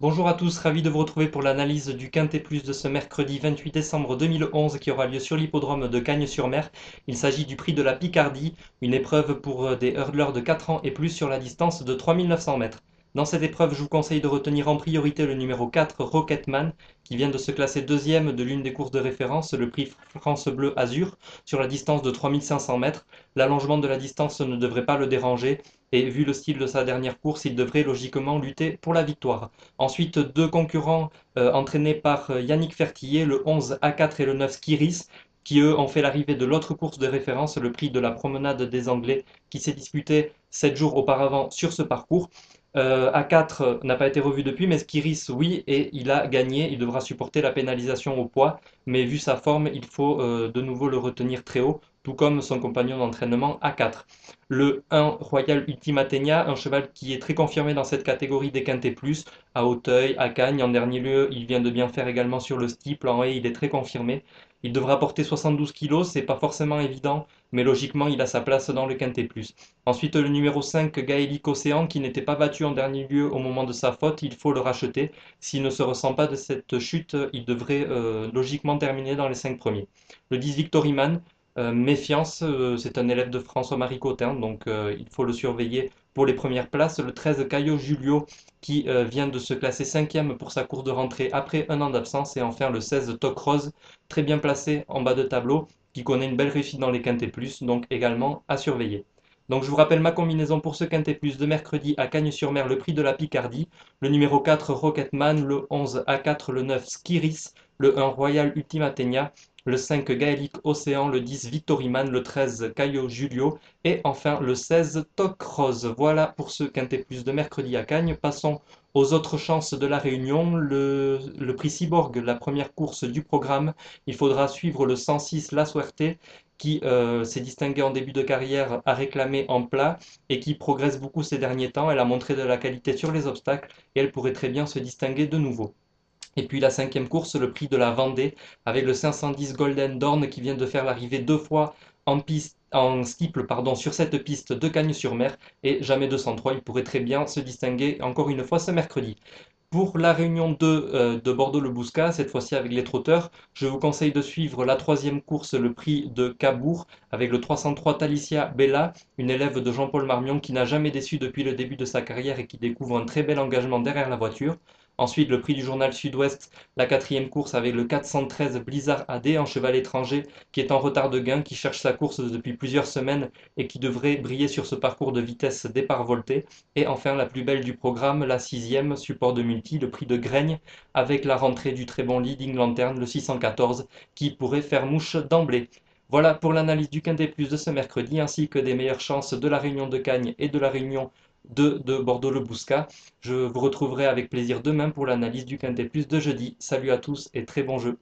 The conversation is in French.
Bonjour à tous, ravi de vous retrouver pour l'analyse du Quintet Plus de ce mercredi 28 décembre 2011 qui aura lieu sur l'hippodrome de Cagnes-sur-Mer. Il s'agit du prix de la Picardie, une épreuve pour des hurdleurs de 4 ans et plus sur la distance de 3900 mètres. Dans cette épreuve, je vous conseille de retenir en priorité le numéro 4, Rocketman, qui vient de se classer deuxième de l'une des courses de référence, le prix France Bleu Azur, sur la distance de 3500 mètres. L'allongement de la distance ne devrait pas le déranger, et vu le style de sa dernière course, il devrait logiquement lutter pour la victoire. Ensuite, deux concurrents entraînés par Yannick Fertillier, le 11 A4 et le 9 Skiris, qui eux ont fait l'arrivée de l'autre course de référence, le prix de la promenade des Anglais, qui s'est disputé 7 jours auparavant sur ce parcours. A4 n'a pas été revu depuis, mais Skiris, oui, et il a gagné. Il devra supporter la pénalisation au poids, mais vu sa forme, il faut de nouveau le retenir très haut, tout comme son compagnon d'entraînement A4. Le 1 Royal Ultimatenia, un cheval qui est très confirmé dans cette catégorie des Quintet Plus, à Auteuil, à Cagnes. En dernier lieu, il vient de bien faire également sur le steeple. En haie, il est très confirmé. Il devra porter 72 kilos, c'est pas forcément évident, mais logiquement, il a sa place dans le Quintet Plus. Ensuite, le numéro 5, Gaélique Océan, qui n'était pas battu en dernier lieu au moment de sa faute, il faut le racheter. S'il ne se ressent pas de cette chute, il devrait logiquement terminer dans les 5 premiers. Le 10, Victoriman, méfiance, c'est un élève de François-Marie Cotin, donc il faut le surveiller pour les premières places. Le 13, Caio Julio, qui vient de se classer cinquième pour sa course de rentrée après un an d'absence. Et enfin le 16, Toc Rose, très bien placé en bas de tableau, qui connaît une belle réussite dans les Quintet Plus, donc également à surveiller. Donc je vous rappelle ma combinaison pour ce Quintet Plus de mercredi à Cagnes-sur-Mer, le prix de la Picardie, le numéro 4 Rocketman, le 11 A4, le 9 Skiris, le 1 Royal Ultimatenia, le 5 Gaélique Océan, le 10 Victoriman, le 13 Caio Julio et enfin le 16 Toc Rose. Voilà pour ce Quintet Plus de mercredi à Cagnes. Passons aux autres chances de la Réunion. Le prix Cyborg, la première course du programme. Il faudra suivre le 106 La Suerte qui s'est distinguée en début de carrière à réclamer en plat et qui progresse beaucoup ces derniers temps. Elle a montré de la qualité sur les obstacles et elle pourrait très bien se distinguer de nouveau. Et puis la cinquième course, le prix de la Vendée, avec le 510 Golden Dawn qui vient de faire l'arrivée deux fois en steeple sur cette piste de Cagnes-sur-Mer et jamais 203. Il pourrait très bien se distinguer encore une fois ce mercredi. Pour la réunion 2 de Bordeaux-le-Bouscat, cette fois-ci avec les trotteurs, je vous conseille de suivre la troisième course, le prix de Cabourg, avec le 303 Talicia Bella, une élève de Jean-Paul Marmion qui n'a jamais déçu depuis le début de sa carrière et qui découvre un très bel engagement derrière la voiture. Ensuite, le prix du journal Sud-Ouest, la quatrième course avec le 413 Blizzard AD, un cheval étranger qui est en retard de gain, qui cherche sa course depuis plusieurs semaines et qui devrait briller sur ce parcours de vitesse départ volté. Et enfin, la plus belle du programme, la sixième, support de multi, le prix de Graigne, avec la rentrée du très bon Leading Lantern, le 614, qui pourrait faire mouche d'emblée. Voilà pour l'analyse du Quintet Plus de ce mercredi, ainsi que des meilleures chances de la Réunion de Cagnes et de la Réunion de Bordeaux-le-Bouscat. Je vous retrouverai avec plaisir demain pour l'analyse du Quintet Plus de jeudi. Salut à tous et très bon jeu.